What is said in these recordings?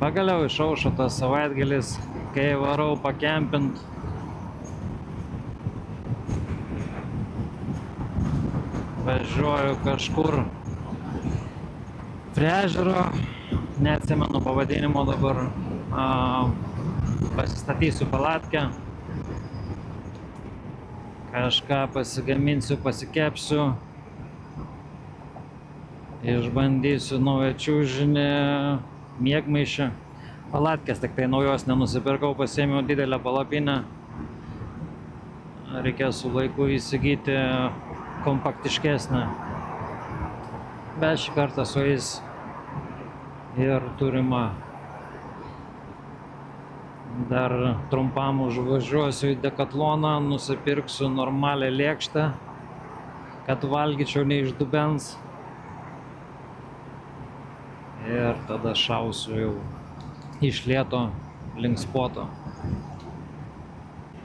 Pagaliau išaušo tas savaitgalis, kai varau pakempint. Važiuoju kažkur prie ežero, neatsimenu pavadinimo dabar. Pasistatysiu palatkę, kažką pasigaminsiu, pasikepsiu, išbandysiu naują čiužinį, miegmaišį. Palatkės tik tai naujos nenusipirkau, pasiėmiau didelę palapinę. Reikės su laiku įsigyti kompaktiškesnę. Bet šį kartą su jais ir turima. Dar trumpam užvažiuosiu į Dekatloną, nusipirksiu normalią lėkštę, kad valgyčiau ne iš dubens. Ir tada šausiu jau iš lėto link spoto.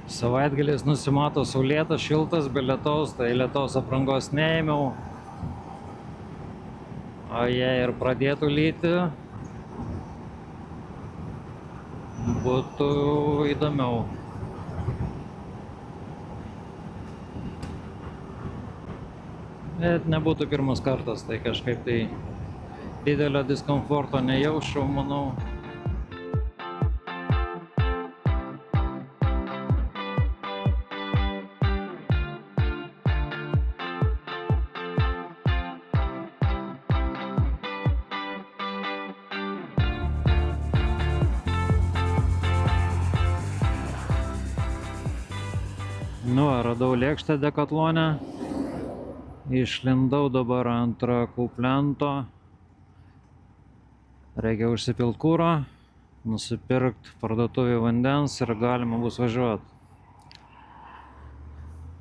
Savaitgalis nusimato saulėtas, šiltas, be lietaus, tai lietaus aprangos neėmiau. O jei ir pradėtų lyti, būtų įdomiau. Bet nebūtų pirmas kartas, tai kažkaip tai didelio diskomforto nejaučiau, manau. Nu, radau lėkštę Dekatlone. Išlindau dabar ant trakų plento. Reikia užsipilt kuro, nusipirkt parduotuvėje vandens ir galima bus važiuoti.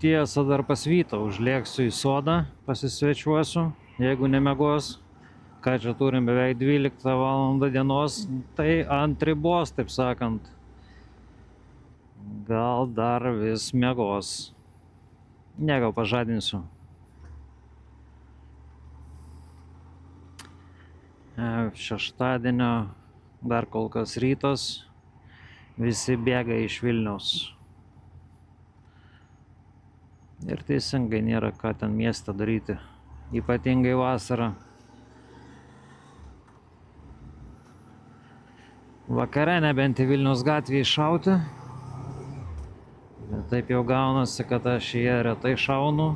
Tiesa, dar pas Vytą užlėksiu į sodą, pasisvečiuosiu, jeigu nemiegos. Ką čia turim beveik 12 valandą dienos, tai ant ribos, taip sakant. Gal dar vis miegos. Ne, gal pažadinsiu. Šeštadienio dar kol kas rytas. Visi bėga iš Vilniaus. Ir teisingai nėra ką ten mieste daryti. Ypatingai vasarą. Vakare nebent į Vilniaus gatvį iššauti. Bet taip jau gaunasi, kad aš į ją retai šaunu.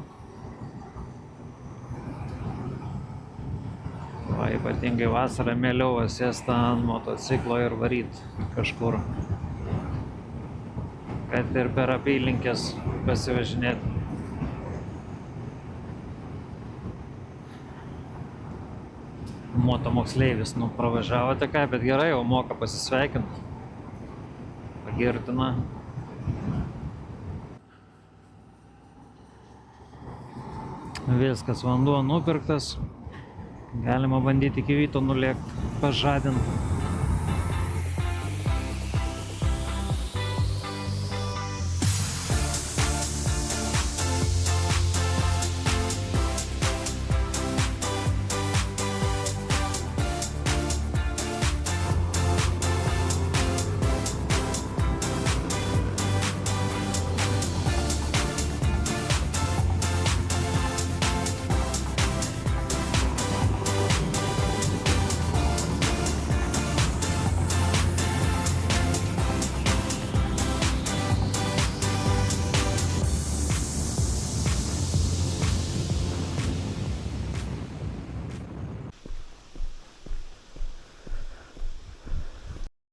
Va, ypatingai vasarą mieliau sėsti ant motociklo ir varyt kažkur. Kad ir per apylinkes pasivažinėti. Motomoksleivis, pravažiavote ką, bet gerai, jau moka pasisveikinti. Pagirtina. Viskas, vanduo nupirktas. Galima bandyti iki Vyto nulėkti, pažadinti.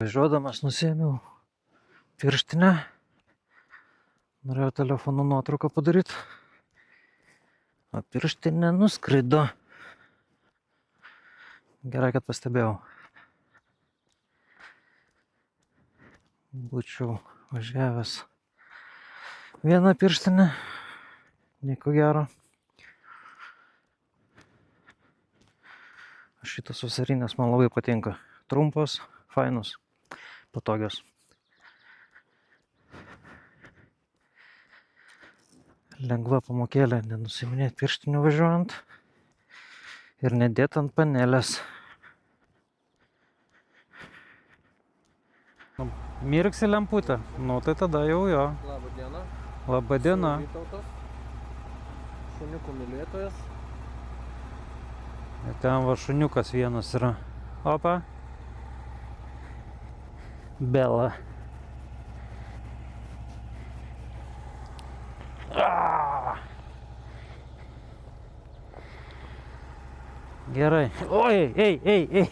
Važiuodamas nusiėmiau pirštinę. Norėjau telefonu nuotrauką padaryti. O pirštinė nuskrido. Gerai, kad pastebėjau. Būčiau važiavęs vieną pirštinę. Nieko gero. Šitos vasarinės man labai patinka. Trumpos, fainos. Patogios. Lengva pamokėlė nenusiminėti pirštinių važiuojant ir nedėti ant panelės. Mirksi lemputė. Nu, tai tada jau jo. Labą dieną. Labą dieną. Esu Vytautas. Šuniukų mylėtojas. Ir ten va šuniukas vienas yra. Opa. Bela. Gerai. Oi, ei.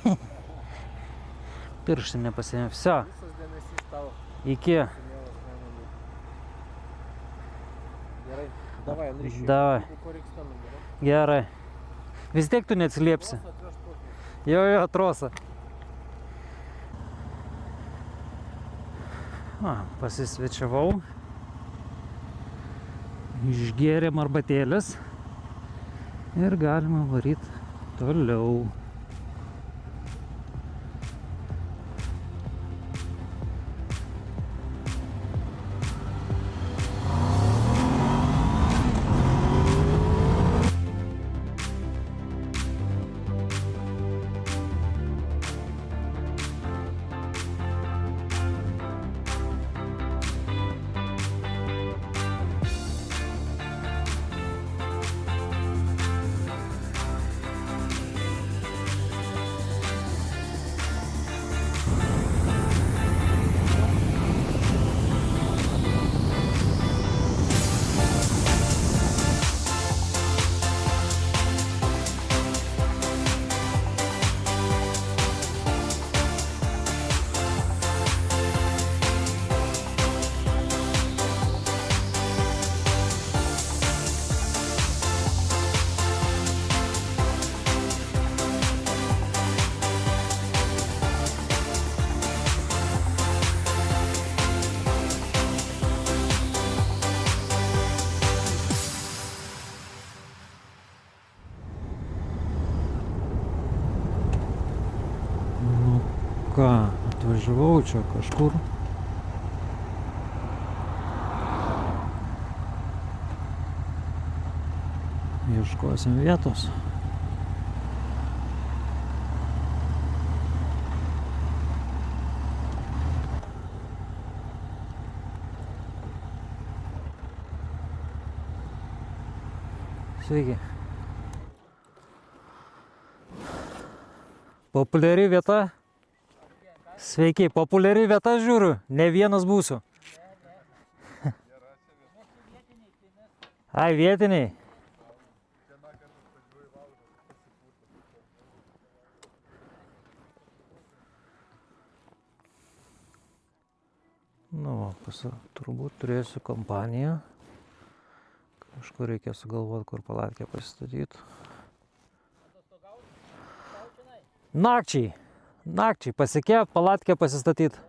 Pirštinė pasiėmė. Vsio. Visas dėmesys tavo. Iki. Mielas mano. Gerai. Davai, Andrišiui. Davai. Jeigu ko reiks skambint, gerai? Gerai. Vis tiek tu neatsiliepsi. Trosą atveš tokį. Jo, trosą. Pasisvečiavau. Išgėrėm arbatėlės. Ir galima varyti toliau. Ką, atvažiavau čia kažkur. Ieškosim vietos. Sveiki. Populiari vieta. Sveiki, populiari vieta žiūriu, ne vienas būsiu. Ai, vietiniai. Nu, turbūt turėsiu kompaniją. Kažkur reikia sugalvoti, kur palatkę pasistatyti. Nakčiai pasikept, palatkę pasistatyti.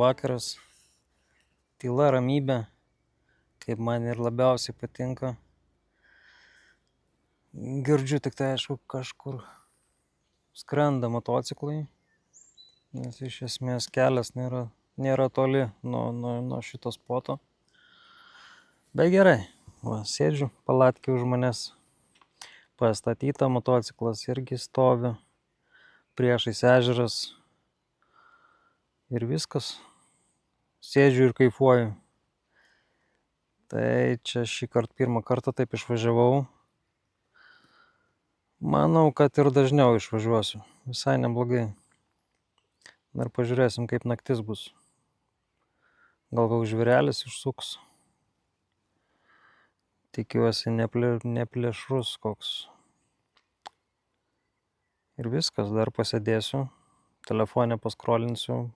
vakaras. Tyla, ramybė, kaip man ir labiausiai patinka. Girdžiu tik tai, aišku, kažkur skrenda motociklai, nes iš esmės kelias nėra toli nuo šito spoto. Bet gerai, va, sėdžiu, palatkė už manęs pastatyta, motociklas irgi stovi, priešais ežeras ir viskas. Sėdžiu ir kaifuoju. Tai čia šį pirmą kartą taip išvažiavau. Manau, kad ir dažniau išvažiuosiu. Visai neblogai. Dar pažiūrėsim, kaip naktis bus. Gal koks žvėrelis išsuks. Tikiuosi neplėšrus koks. Ir viskas, dar pasėdėsiu. Telefone paskrolinsiu.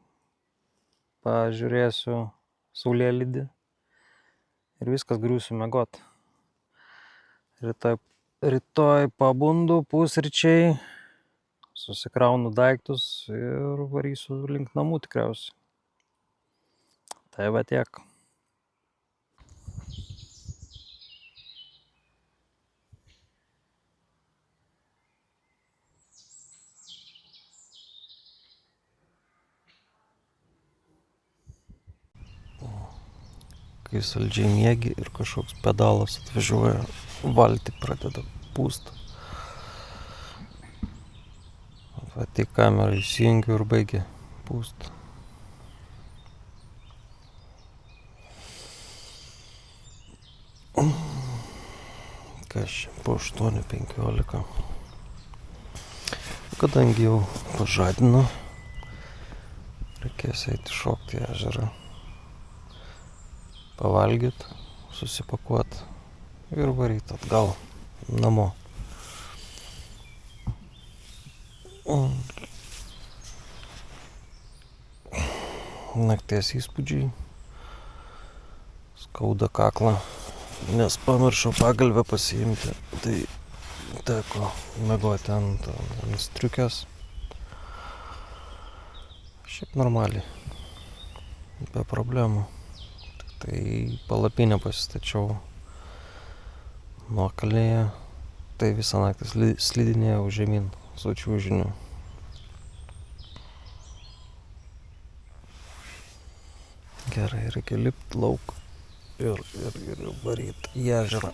Pažiūrėsiu saulėlydį. Ir viskas, griūsiu miegot. Rytoj pabundu pusryčiai. Susikraunu daiktus ir varysiu link namų tikriausiai. Tai va tiek. Kai saldžiai miegi ir kažkoks pedalas atvažiuoja, valtį pradeda pūst. Va tik kamerą įsijungiu ir baigia pūst. Kas čia po 8:15. Kadangi jau pažadino, reikės eiti šokti į ežerą. Pavalgyt, susipakuot ir varyt atgal namo. Nakties įspūdžiai. Skauda kaklą, nes pamiršau pagalvę pasiimti. Tai teko miegoti ant striukės. Šiaip normaliai. Be problemų. Tai palapinę pasistačiau nuokalnėje. Tai visą naktį slidinėjau žemyn su čiužiniu. Gerai, reikia lipt lauk ir varyt į ežerą.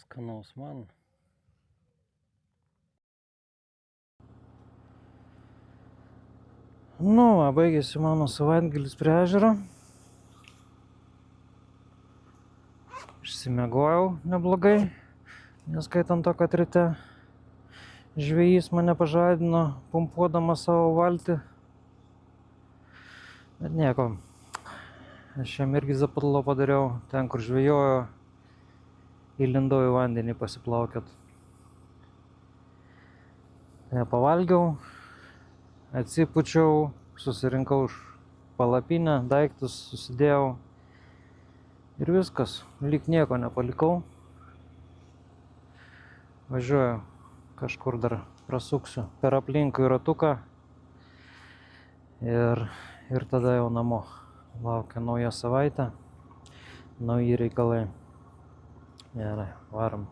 Skanaus man. Nu, baigėsi mano savaitgalis prie ežero. Išsimiegojau neblogai, neskaitant to, kad ryte žvejys mane pažadino, pumpuodamas savo valtį. Bet nieko. Aš jam irgi zapatlo padariau, ten kur žvejojo. Įlindau į vandenį pasiplaukiot. Pavalgiau, atsipučiau, susirinkau už palapinę, daiktus susidėjau ir viskas, lyg nieko nepalikau. Važiuoju, kažkur dar prasuksiu per aplinkui ratuką ir tada jau namo. Laukia nauja savaitė, nauji reikalai. Gerai, varom.